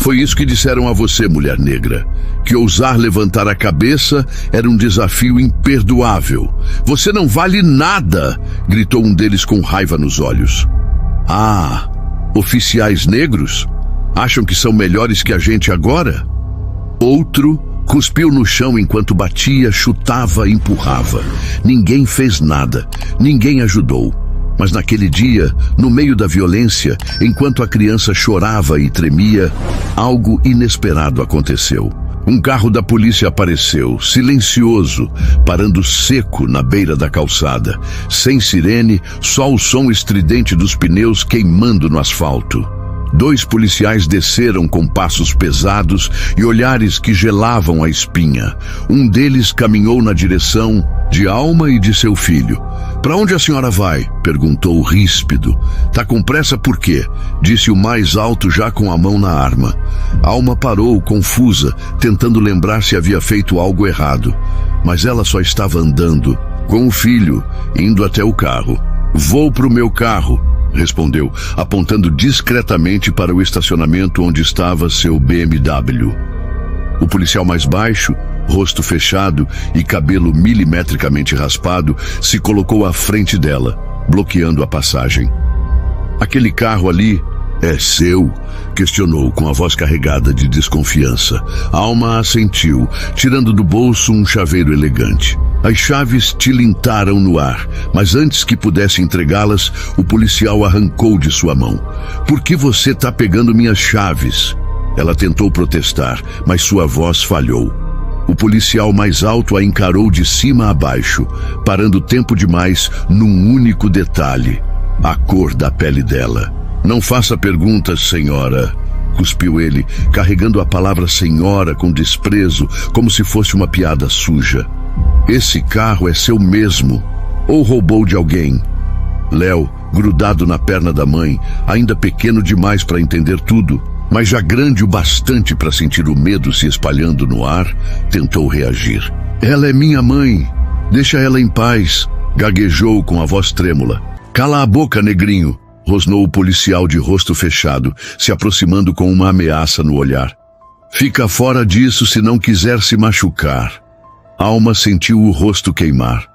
Foi isso que disseram a você, mulher negra. Que ousar levantar a cabeça era um desafio imperdoável. Você não vale nada, gritou um deles com raiva nos olhos. Ah, oficiais negros? Acham que são melhores que a gente agora? Outro cuspiu no chão enquanto batia, chutava, empurrava. Ninguém fez nada, ninguém ajudou. Mas naquele dia, no meio da violência, enquanto a criança chorava e tremia, algo inesperado aconteceu. Um carro da polícia apareceu, silencioso, parando seco na beira da calçada. Sem sirene, só o som estridente dos pneus queimando no asfalto. 2 policiais desceram com passos pesados e olhares que gelavam a espinha. Um deles caminhou na direção de Alma e de seu filho. "Para onde a senhora vai?" perguntou ríspido. "Tá com pressa por quê?" disse o mais alto já com a mão na arma. Alma parou, confusa, tentando lembrar se havia feito algo errado. Mas ela só estava andando, com o filho, indo até o carro. "Vou pro meu carro", respondeu, apontando discretamente para o estacionamento onde estava seu BMW. O policial mais baixo, rosto fechado e cabelo milimetricamente raspado, se colocou à frente dela, bloqueando a passagem. "Aquele carro ali é seu?" questionou com a voz carregada de desconfiança. Alma assentiu, tirando do bolso um chaveiro elegante. As chaves tilintaram no ar, mas antes que pudesse entregá-las, o policial arrancou de sua mão. "Por que você está pegando minhas chaves?" Ela tentou protestar, mas sua voz falhou. O policial mais alto a encarou de cima a baixo, parando tempo demais num único detalhe: a cor da pele dela. "Não faça perguntas, senhora", cuspiu ele, carregando a palavra senhora com desprezo, como se fosse uma piada suja. "Esse carro é seu mesmo, ou roubou de alguém?" Léo, grudado na perna da mãe, ainda pequeno demais para entender tudo, mas já grande o bastante para sentir o medo se espalhando no ar, tentou reagir. "Ela é minha mãe, deixa ela em paz", gaguejou com a voz trêmula. "Cala a boca, negrinho", rosnou o policial de rosto fechado, se aproximando com uma ameaça no olhar. "Fica fora disso se não quiser se machucar." Alma sentiu o rosto queimar.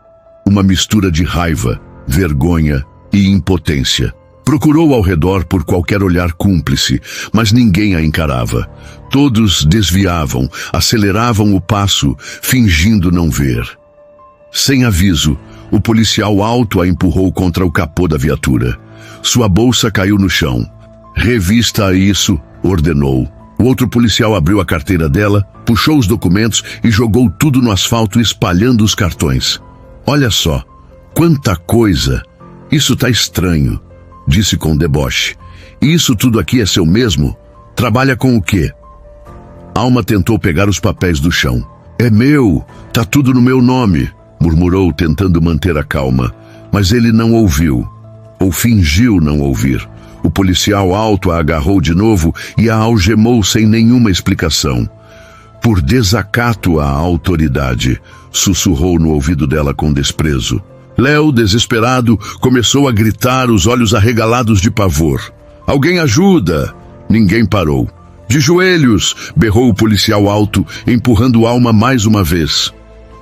Uma mistura de raiva, vergonha e impotência. Procurou ao redor por qualquer olhar cúmplice, mas ninguém a encarava. Todos desviavam, aceleravam o passo, fingindo não ver. Sem aviso, o policial alto a empurrou contra o capô da viatura. Sua bolsa caiu no chão. "Revista isso", ordenou. O outro policial abriu a carteira dela, puxou os documentos e jogou tudo no asfalto, espalhando os cartões. "Olha só, quanta coisa! Isso tá estranho", disse com deboche. "E isso tudo aqui é seu mesmo? Trabalha com o quê?" Alma tentou pegar os papéis do chão. "É meu, tá tudo no meu nome", murmurou, tentando manter a calma. Mas ele não ouviu, ou fingiu não ouvir. O policial alto a agarrou de novo e a algemou sem nenhuma explicação. "Por desacato à autoridade", sussurrou no ouvido dela com desprezo. Léo, desesperado, começou a gritar, os olhos arregalados de pavor. "Alguém ajuda!" Ninguém parou. "De joelhos!" berrou o policial alto, empurrando Alma mais uma vez.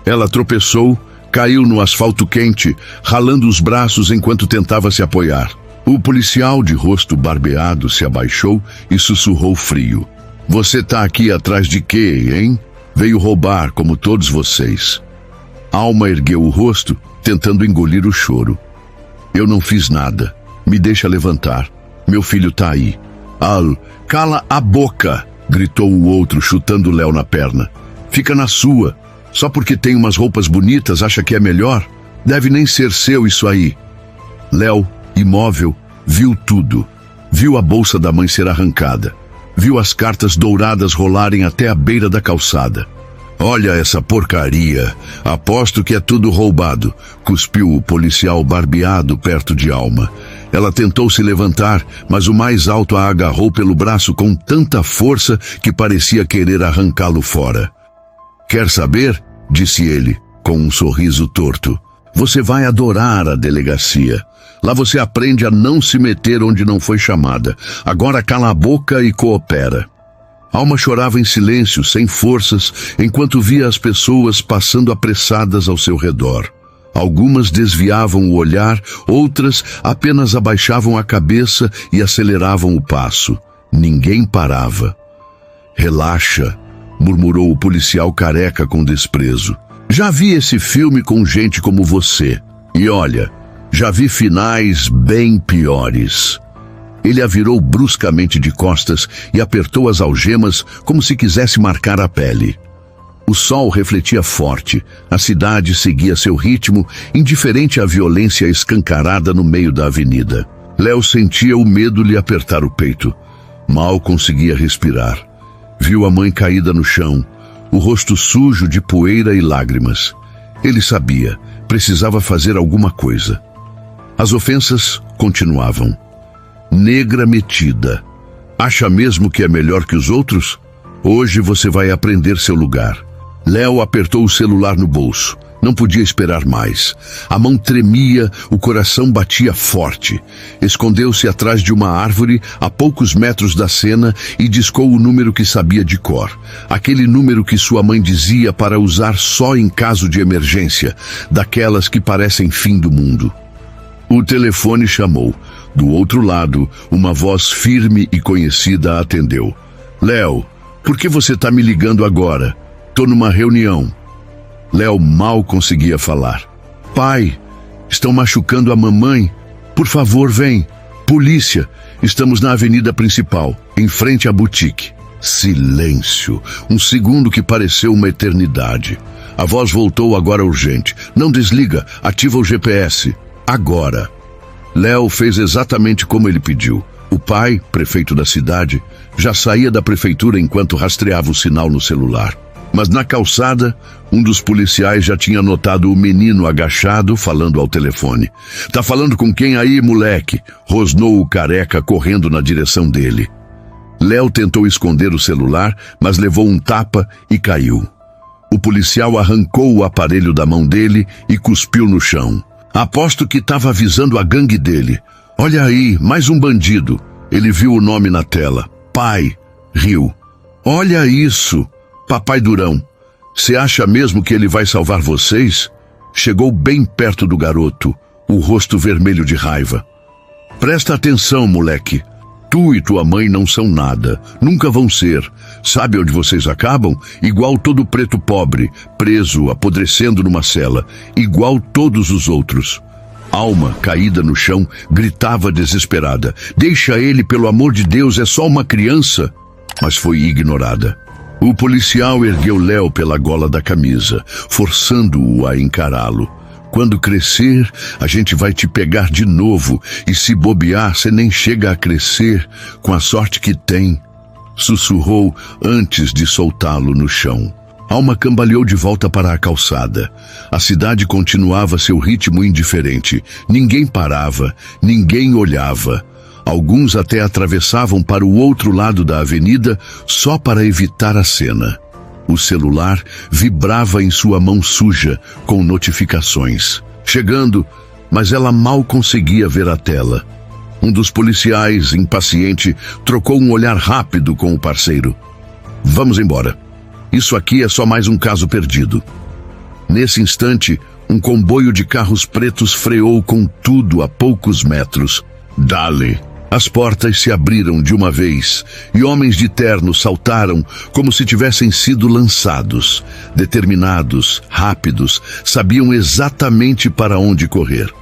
Ela tropeçou, caiu no asfalto quente, ralando os braços enquanto tentava se apoiar. O policial de rosto barbeado se abaixou e sussurrou frio: "Você tá aqui atrás de quê, hein? Veio roubar como todos vocês." Alma ergueu o rosto, tentando engolir o choro. "Eu não fiz nada. Me deixa levantar. Meu filho tá aí." "Al, cala a boca!" gritou o outro, chutando Léo na perna. "Fica na sua. Só porque tem umas roupas bonitas acha que é melhor? Deve nem ser seu isso aí." Léo, imóvel, viu tudo. Viu a bolsa da mãe ser arrancada. Viu as cartas douradas rolarem até a beira da calçada. "Olha essa porcaria. Aposto que é tudo roubado", cuspiu o policial barbeado perto de Alma. Ela tentou se levantar, mas o mais alto a agarrou pelo braço com tanta força que parecia querer arrancá-lo fora. "Quer saber?", disse ele, com um sorriso torto. "Você vai adorar a delegacia. Lá você aprende a não se meter onde não foi chamada. Agora cala a boca e coopera." Alma chorava em silêncio, sem forças, enquanto via as pessoas passando apressadas ao seu redor. Algumas desviavam o olhar, outras apenas abaixavam a cabeça e aceleravam o passo. Ninguém parava. Relaxa, murmurou o policial careca com desprezo. Já vi esse filme com gente como você. E olha, já vi finais bem piores. Ele a virou bruscamente de costas e apertou as algemas como se quisesse marcar a pele. O sol refletia forte, a cidade seguia seu ritmo, indiferente à violência escancarada no meio da avenida. Léo sentia o medo lhe apertar o peito. Mal conseguia respirar. Viu a mãe caída no chão, o rosto sujo de poeira e lágrimas. Ele sabia, precisava fazer alguma coisa. As ofensas continuavam. Negra metida. Acha mesmo que é melhor que os outros? Hoje você vai aprender seu lugar. Léo apertou o celular no bolso. Não podia esperar mais. A mão tremia, o coração batia forte. Escondeu-se atrás de uma árvore, a poucos metros da cena, e discou o número que sabia de cor. Aquele número que sua mãe dizia para usar só em caso de emergência, daquelas que parecem fim do mundo. O telefone chamou. Do outro lado, uma voz firme e conhecida a atendeu. Léo, por que você está me ligando agora? Tô numa reunião. Léo mal conseguia falar. Pai, estão machucando a mamãe. Por favor, vem. Polícia, estamos na avenida principal, em frente à boutique. Silêncio. Um segundo que pareceu uma eternidade. A voz voltou agora urgente. Não desliga, ativa o GPS. Agora. Léo fez exatamente como ele pediu. O pai, prefeito da cidade, já saía da prefeitura enquanto rastreava o sinal no celular. Mas na calçada, um dos policiais já tinha notado o menino agachado falando ao telefone. Tá falando com quem aí, moleque? Rosnou o careca correndo na direção dele. Léo tentou esconder o celular, mas levou um tapa e caiu. O policial arrancou o aparelho da mão dele e cuspiu no chão. Aposto que estava avisando a gangue dele. Olha aí, mais um bandido. Ele viu o nome na tela. Pai. Riu. Olha isso. Papai Durão. Você acha mesmo que ele vai salvar vocês? Chegou bem perto do garoto, o rosto vermelho de raiva. Presta atenção, moleque. Tu e tua mãe não são nada. Nunca vão ser. Sabe onde vocês acabam? Igual todo preto pobre, preso, apodrecendo numa cela. Igual todos os outros. Alma, caída no chão, gritava desesperada. Deixa ele, pelo amor de Deus, é só uma criança. Mas foi ignorada. O policial ergueu Léo pela gola da camisa, forçando-o a encará-lo. Quando crescer, a gente vai te pegar de novo, e se bobear, você nem chega a crescer, com a sorte que tem. Sussurrou antes de soltá-lo no chão. Alma cambaleou de volta para a calçada. A cidade continuava seu ritmo indiferente. Ninguém parava, ninguém olhava. Alguns até atravessavam para o outro lado da avenida só para evitar a cena. O celular vibrava em sua mão suja, com notificações. Chegando, mas ela mal conseguia ver a tela. Um dos policiais, impaciente, trocou um olhar rápido com o parceiro. Vamos embora. Isso aqui é só mais um caso perdido. Nesse instante, um comboio de carros pretos freou com tudo a poucos metros. Dale! As portas se abriram de uma vez e homens de terno saltaram como se tivessem sido lançados. Determinados, rápidos, sabiam exatamente para onde correr.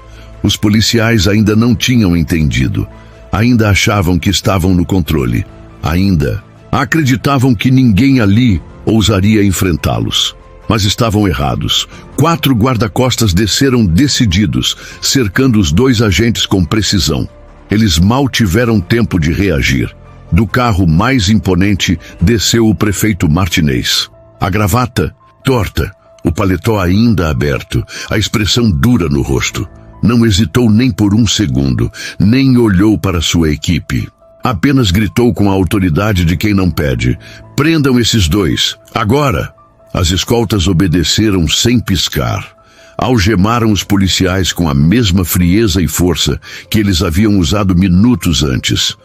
Os policiais ainda não tinham entendido. Ainda achavam que estavam no controle. Ainda acreditavam que ninguém ali ousaria enfrentá-los. Mas estavam errados. 4 guarda-costas desceram decididos, cercando os 2 agentes com precisão. Eles mal tiveram tempo de reagir. Do carro mais imponente desceu o prefeito Martinez. A gravata torta, o paletó ainda aberto, a expressão dura no rosto. Não hesitou nem por um segundo, nem olhou para sua equipe. Apenas gritou com a autoridade de quem não pede. Prendam esses 2, agora! As escoltas obedeceram sem piscar. Algemaram os policiais com a mesma frieza e força que eles haviam usado minutos antes.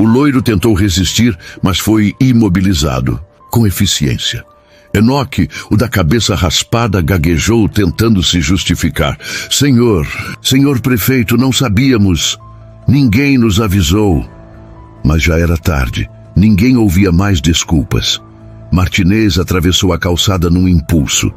O loiro tentou resistir, mas foi imobilizado, com eficiência. Enoque, o da cabeça raspada, gaguejou, tentando se justificar. Senhor prefeito, não sabíamos. Ninguém nos avisou. Mas já era tarde. Ninguém ouvia mais desculpas. Martinez atravessou a calçada num impulso.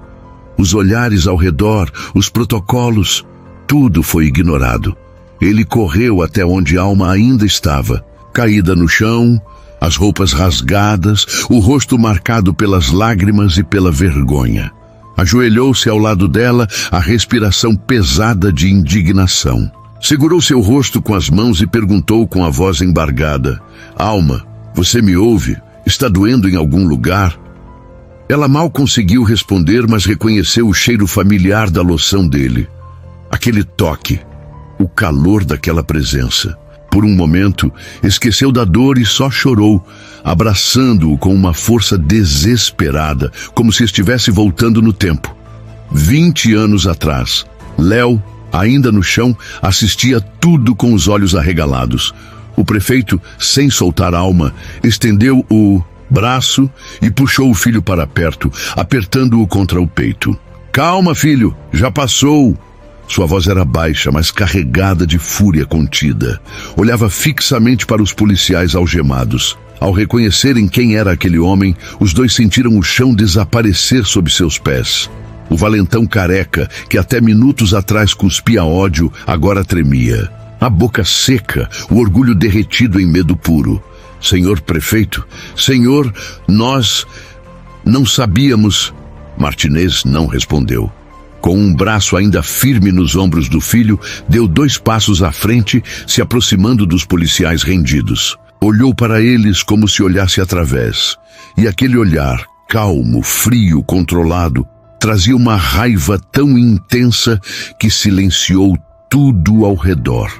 Os olhares ao redor, os protocolos, tudo foi ignorado. Ele correu até onde Alma ainda estava, caída no chão, as roupas rasgadas, o rosto marcado pelas lágrimas e pela vergonha. Ajoelhou-se ao lado dela, a respiração pesada de indignação. Segurou seu rosto com as mãos e perguntou com a voz embargada: Alma, você me ouve? Está doendo em algum lugar? Ela mal conseguiu responder, mas reconheceu o cheiro familiar da loção dele. Aquele toque, o calor daquela presença. Por um momento, esqueceu da dor e só chorou, abraçando-o com uma força desesperada, como se estivesse voltando no tempo. 20 anos atrás, Léo, ainda no chão, assistia tudo com os olhos arregalados. O prefeito, sem soltar Alma, estendeu o braço e puxou o filho para perto, apertando-o contra o peito. Calma, filho, já passou. Sua voz era baixa, mas carregada de fúria contida. Olhava fixamente para os policiais algemados. Ao reconhecerem quem era aquele homem, os dois sentiram o chão desaparecer sob seus pés. O valentão careca, que até minutos atrás cuspia ódio, agora tremia. A boca seca, o orgulho derretido em medo puro. Senhor prefeito, senhor, nós não sabíamos. Martinez não respondeu. Com um braço ainda firme nos ombros do filho, deu 2 passos à frente, se aproximando dos policiais rendidos. Olhou para eles como se olhasse através. E aquele olhar, calmo, frio, controlado, trazia uma raiva tão intensa que silenciou tudo ao redor.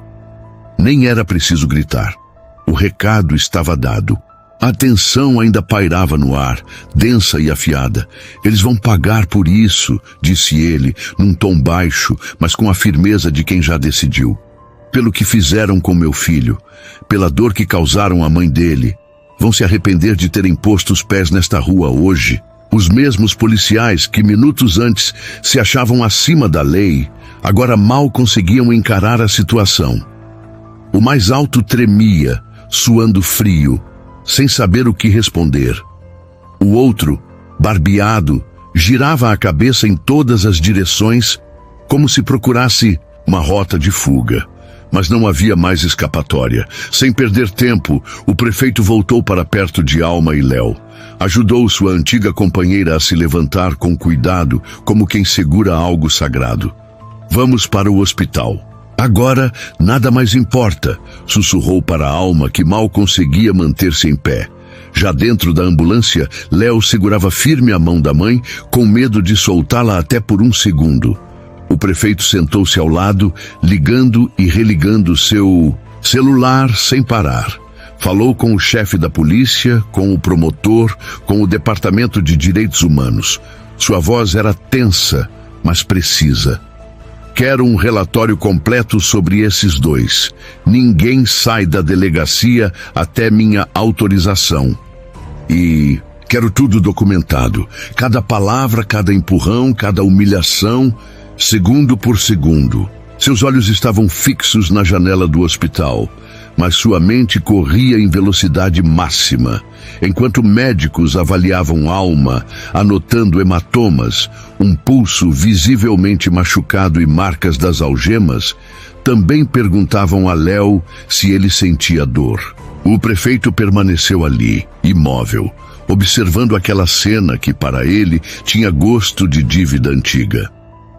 Nem era preciso gritar. O recado estava dado. A tensão ainda pairava no ar, densa e afiada. Eles vão pagar por isso, disse ele, num tom baixo, mas com a firmeza de quem já decidiu. Pelo que fizeram com meu filho, pela dor que causaram à mãe dele. Vão se arrepender de terem posto os pés nesta rua hoje. Os mesmos policiais que minutos antes se achavam acima da lei, agora mal conseguiam encarar a situação. O mais alto tremia, suando frio, sem saber o que responder. O outro, barbeado, girava a cabeça em todas as direções, como se procurasse uma rota de fuga. Mas não havia mais escapatória. Sem perder tempo, o prefeito voltou para perto de Alma e Léo. Ajudou sua antiga companheira a se levantar com cuidado, como quem segura algo sagrado. Vamos para o hospital. Agora, nada mais importa, sussurrou para a Alma, que mal conseguia manter-se em pé. Já dentro da ambulância, Léo segurava firme a mão da mãe, com medo de soltá-la até por um segundo. O prefeito sentou-se ao lado, ligando e religando seu celular sem parar. Falou com o chefe da polícia, com o promotor, com o Departamento de Direitos Humanos. Sua voz era tensa, mas precisa. Quero um relatório completo sobre esses 2. Ninguém sai da delegacia até minha autorização. E quero tudo documentado. Cada palavra, cada empurrão, cada humilhação, segundo por segundo. Seus olhos estavam fixos na janela do hospital, mas sua mente corria em velocidade máxima. Enquanto médicos avaliavam Alma, anotando hematomas, um pulso visivelmente machucado e marcas das algemas, também perguntavam a Léo se ele sentia dor. O prefeito permaneceu ali, imóvel, observando aquela cena que para ele tinha gosto de dívida antiga.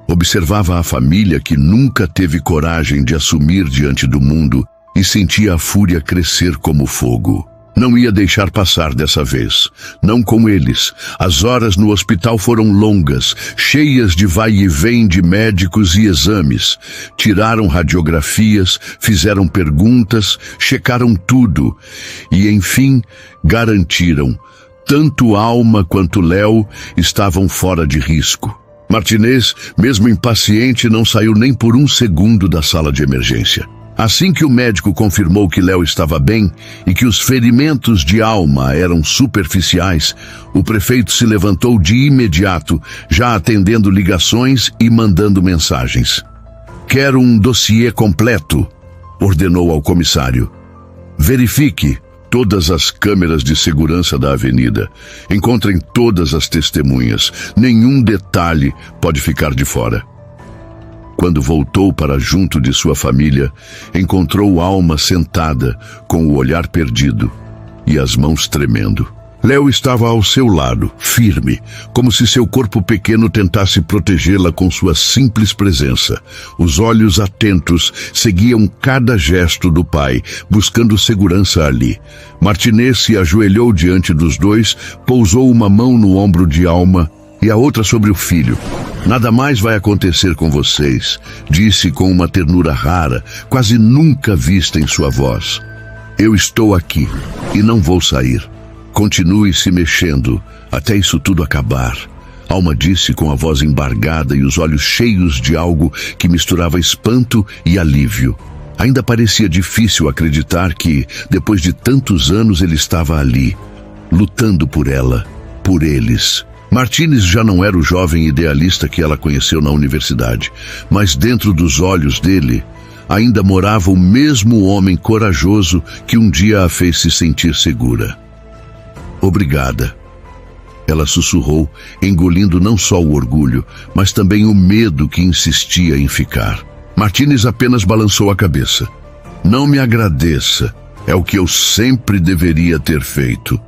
Observava a família que nunca teve coragem de assumir diante do mundo e sentia a fúria crescer como fogo. Não ia deixar passar dessa vez. Não com eles. As horas no hospital foram longas, cheias de vai e vem de médicos e exames. Tiraram radiografias, fizeram perguntas, checaram tudo. E, enfim, garantiram. Tanto Alma quanto Léo estavam fora de risco. Martinez, mesmo impaciente, não saiu nem por um segundo da sala de emergência. Assim que o médico confirmou que Léo estava bem e que os ferimentos de Alma eram superficiais, o prefeito se levantou de imediato, já atendendo ligações e mandando mensagens. "Quero um dossiê completo", ordenou ao comissário. "Verifique todas as câmeras de segurança da avenida. Encontrem todas as testemunhas. Nenhum detalhe pode ficar de fora." Quando voltou para junto de sua família, encontrou Alma sentada, com o olhar perdido e as mãos tremendo. Léo estava ao seu lado, firme, como se seu corpo pequeno tentasse protegê-la com sua simples presença. Os olhos atentos seguiam cada gesto do pai, buscando segurança ali. Martinez se ajoelhou diante dos dois, pousou uma mão no ombro de Alma e a outra sobre o filho. "Nada mais vai acontecer com vocês", disse com uma ternura rara, quase nunca vista em sua voz. "Eu estou aqui e não vou sair. Continue se mexendo até isso tudo acabar", Alma disse com a voz embargada e os olhos cheios de algo que misturava espanto e alívio. Ainda parecia difícil acreditar que, depois de tantos anos, ele estava ali, lutando por ela, por eles. Martinez já não era o jovem idealista que ela conheceu na universidade, mas dentro dos olhos dele ainda morava o mesmo homem corajoso que um dia a fez se sentir segura. "Obrigada", ela sussurrou, engolindo não só o orgulho, mas também o medo que insistia em ficar. Martinez apenas balançou a cabeça. "Não me agradeça, é o que eu sempre deveria ter feito."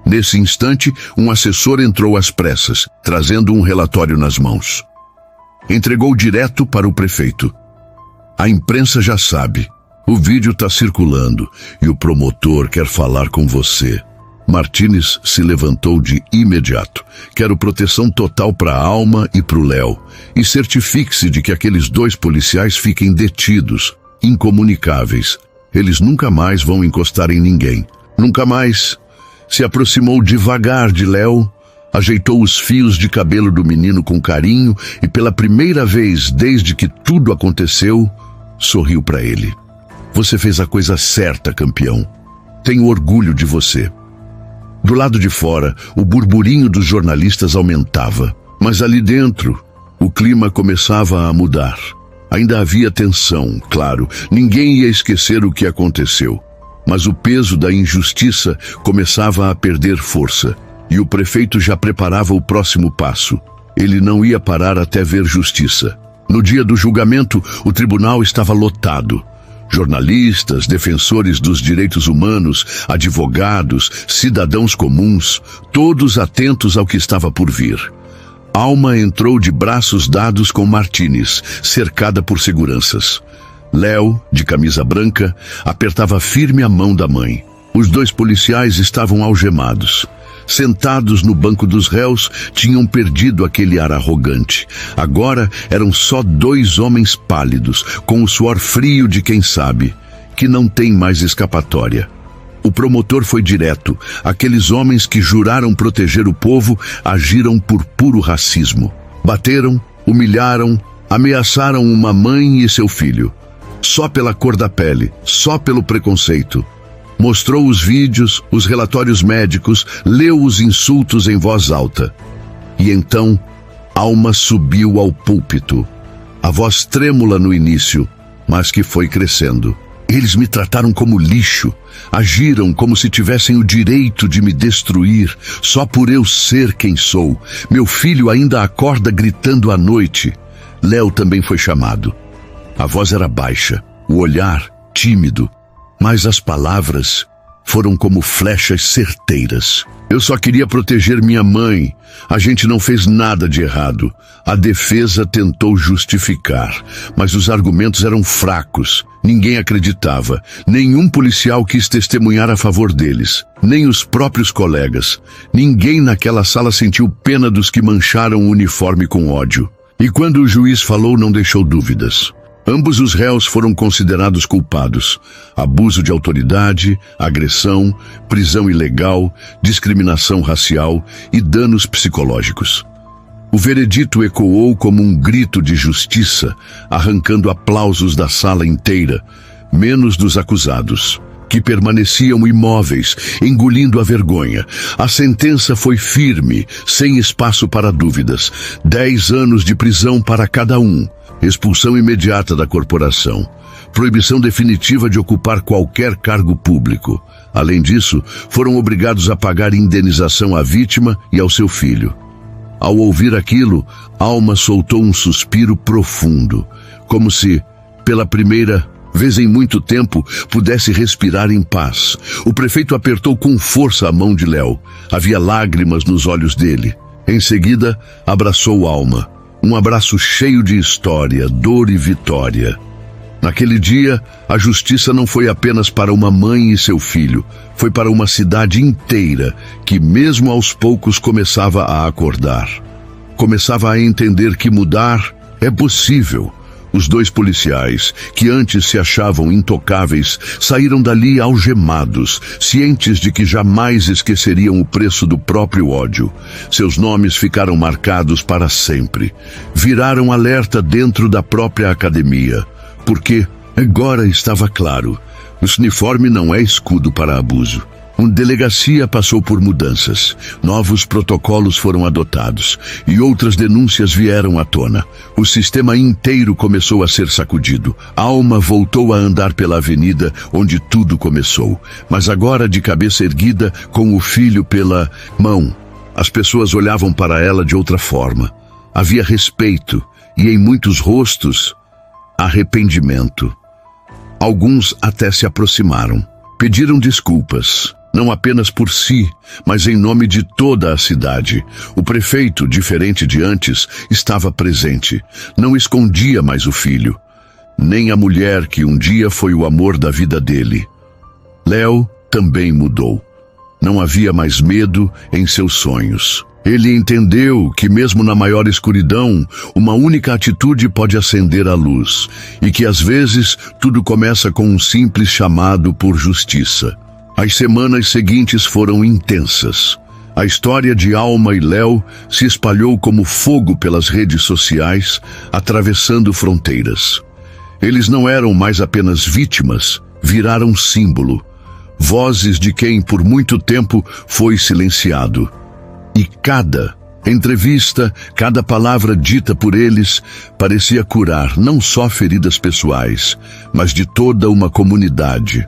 Nesse instante, um assessor entrou às pressas, trazendo um relatório nas mãos. Entregou direto para o prefeito. "A imprensa já sabe. O vídeo está circulando e o promotor quer falar com você." Martinez se levantou de imediato. "Quero proteção total para a Alma e para o Léo. E certifique-se de que aqueles 2 policiais fiquem detidos, incomunicáveis. Eles nunca mais vão encostar em ninguém. Nunca mais." Se aproximou devagar de Léo, ajeitou os fios de cabelo do menino com carinho e, pela primeira vez desde que tudo aconteceu, sorriu para ele. "Você fez a coisa certa, campeão. Tenho orgulho de você." Do lado de fora, o burburinho dos jornalistas aumentava, mas ali dentro, o clima começava a mudar. Ainda havia tensão, claro, ninguém ia esquecer o que aconteceu. Mas o peso da injustiça começava a perder força, e o prefeito já preparava o próximo passo. Ele não ia parar até ver justiça. No dia do julgamento, o tribunal estava lotado. Jornalistas, defensores dos direitos humanos, advogados, cidadãos comuns, todos atentos ao que estava por vir. Alma entrou de braços dados com Martinez, cercada por seguranças. Léo, de camisa branca, apertava firme a mão da mãe. Os 2 policiais estavam algemados. Sentados no banco dos réus, tinham perdido aquele ar arrogante. Agora eram só 2 homens pálidos, com o suor frio de quem sabe que não tem mais escapatória. O promotor foi direto. Aqueles homens que juraram proteger o povo agiram por puro racismo. Bateram, humilharam, ameaçaram uma mãe e seu filho. Só pela cor da pele, só pelo preconceito. Mostrou os vídeos, os relatórios médicos, leu os insultos em voz alta. E então, Alma subiu ao púlpito. A voz trêmula no início, mas que foi crescendo. "Eles me trataram como lixo. Agiram como se tivessem o direito de me destruir, só por eu ser quem sou. Meu filho ainda acorda gritando à noite." Léo também foi chamado. A voz era baixa, o olhar tímido, mas as palavras foram como flechas certeiras. "Eu só queria proteger minha mãe. A gente não fez nada de errado." A defesa tentou justificar, mas os argumentos eram fracos. Ninguém acreditava. Nenhum policial quis testemunhar a favor deles, nem os próprios colegas. Ninguém naquela sala sentiu pena dos que mancharam o uniforme com ódio. E quando o juiz falou, não deixou dúvidas. Ambos os réus foram considerados culpados. Abuso de autoridade, agressão, prisão ilegal, discriminação racial e danos psicológicos. O veredito ecoou como um grito de justiça, arrancando aplausos da sala inteira, menos dos acusados, que permaneciam imóveis, engolindo a vergonha. A sentença foi firme, sem espaço para dúvidas. 10 anos de prisão para cada um, expulsão imediata da corporação, proibição definitiva de ocupar qualquer cargo público. Além disso, foram obrigados a pagar indenização à vítima e ao seu filho. Ao ouvir aquilo, Alma soltou um suspiro profundo, como se, pela primeira vez em muito tempo, pudesse respirar em paz. O prefeito apertou com força a mão de Léo. Havia lágrimas nos olhos dele. Em seguida, abraçou Alma. Um abraço cheio de história, dor e vitória. Naquele dia, a justiça não foi apenas para uma mãe e seu filho, foi para uma cidade inteira que, mesmo aos poucos, começava a acordar. Começava a entender que mudar é possível. Os 2 policiais, que antes se achavam intocáveis, saíram dali algemados, cientes de que jamais esqueceriam o preço do próprio ódio. Seus nomes ficaram marcados para sempre. Viraram alerta dentro da própria academia. Porque agora estava claro, o uniforme não é escudo para abuso. A delegacia passou por mudanças, novos protocolos foram adotados e outras denúncias vieram à tona. O sistema inteiro começou a ser sacudido. Alma voltou a andar pela avenida onde tudo começou, mas agora de cabeça erguida, com o filho pela mão. As pessoas olhavam para ela de outra forma. Havia respeito e em muitos rostos, arrependimento. Alguns até se aproximaram, pediram desculpas. Não apenas por si, mas em nome de toda a cidade. O prefeito, diferente de antes, estava presente. Não escondia mais o filho, nem a mulher que um dia foi o amor da vida dele. Léo também mudou. Não havia mais medo em seus sonhos. Ele entendeu que mesmo na maior escuridão, uma única atitude pode acender a luz, e que às vezes tudo começa com um simples chamado por justiça. As semanas seguintes foram intensas. A história de Alma e Léo se espalhou como fogo pelas redes sociais, atravessando fronteiras. Eles não eram mais apenas vítimas, viraram símbolo. Vozes de quem por muito tempo foi silenciado. E cada entrevista, cada palavra dita por eles parecia curar não só feridas pessoais, mas de toda uma comunidade.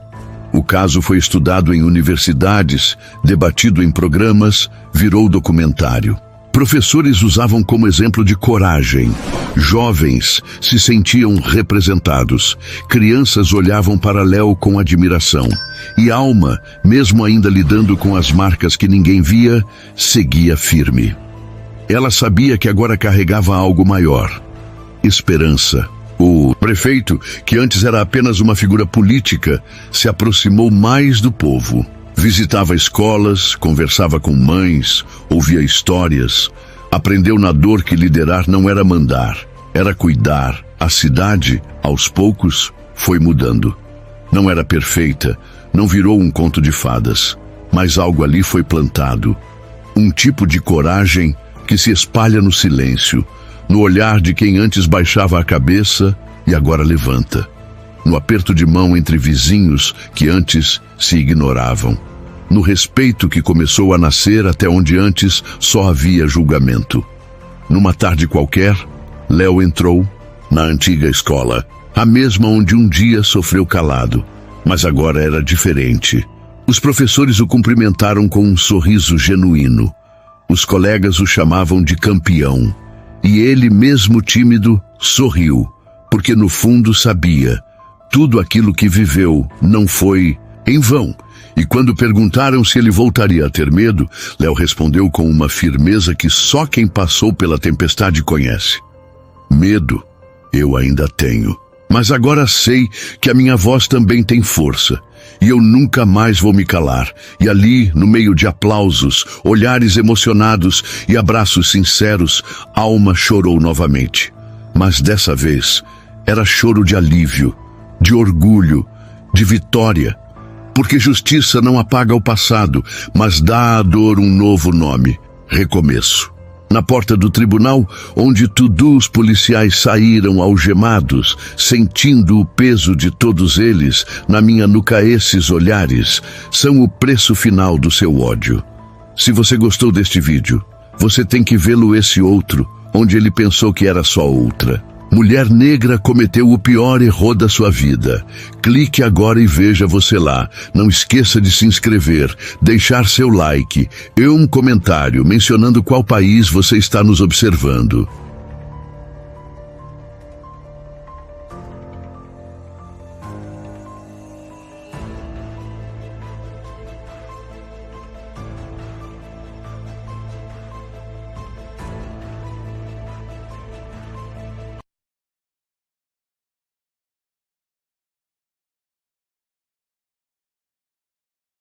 O caso foi estudado em universidades, debatido em programas, virou documentário. Professores usavam como exemplo de coragem. Jovens se sentiam representados. Crianças olhavam para Léo com admiração. E Alma, mesmo ainda lidando com as marcas que ninguém via, seguia firme. Ela sabia que agora carregava algo maior: esperança. O prefeito, que antes era apenas uma figura política, se aproximou mais do povo. Visitava escolas, conversava com mães, ouvia histórias. Aprendeu na dor que liderar não era mandar, era cuidar. A cidade, aos poucos, foi mudando. Não era perfeita, não virou um conto de fadas, mas algo ali foi plantado. Um tipo de coragem que se espalha no silêncio, no olhar de quem antes baixava a cabeça e agora levanta, no aperto de mão entre vizinhos que antes se ignoravam, no respeito que começou a nascer até onde antes só havia julgamento. Numa tarde qualquer, Léo entrou na antiga escola, a mesma onde um dia sofreu calado, mas agora era diferente. Os professores o cumprimentaram com um sorriso genuíno. Os colegas o chamavam de campeão. E ele, mesmo tímido, sorriu, porque no fundo sabia, tudo aquilo que viveu não foi em vão. E quando perguntaram se ele voltaria a ter medo, Léo respondeu com uma firmeza que só quem passou pela tempestade conhece. Medo, eu ainda tenho. Mas agora sei que a minha voz também tem força. E eu nunca mais vou me calar. E ali, no meio de aplausos, olhares emocionados e abraços sinceros, Alma chorou novamente. Mas dessa vez, era choro de alívio, de orgulho, de vitória. Porque justiça não apaga o passado, mas dá à dor um novo nome: recomeço. Na porta do tribunal, onde os policiais saíram algemados, sentindo o peso de todos eles, na minha nuca esses olhares, são o preço final do seu ódio. Se você gostou deste vídeo, você tem que vê-lo esse outro, onde ele pensou que era só outra. Mulher negra cometeu o pior erro da sua vida. Clique agora e veja você lá. Não esqueça de se inscrever, deixar seu like e um comentário mencionando qual país você está nos observando.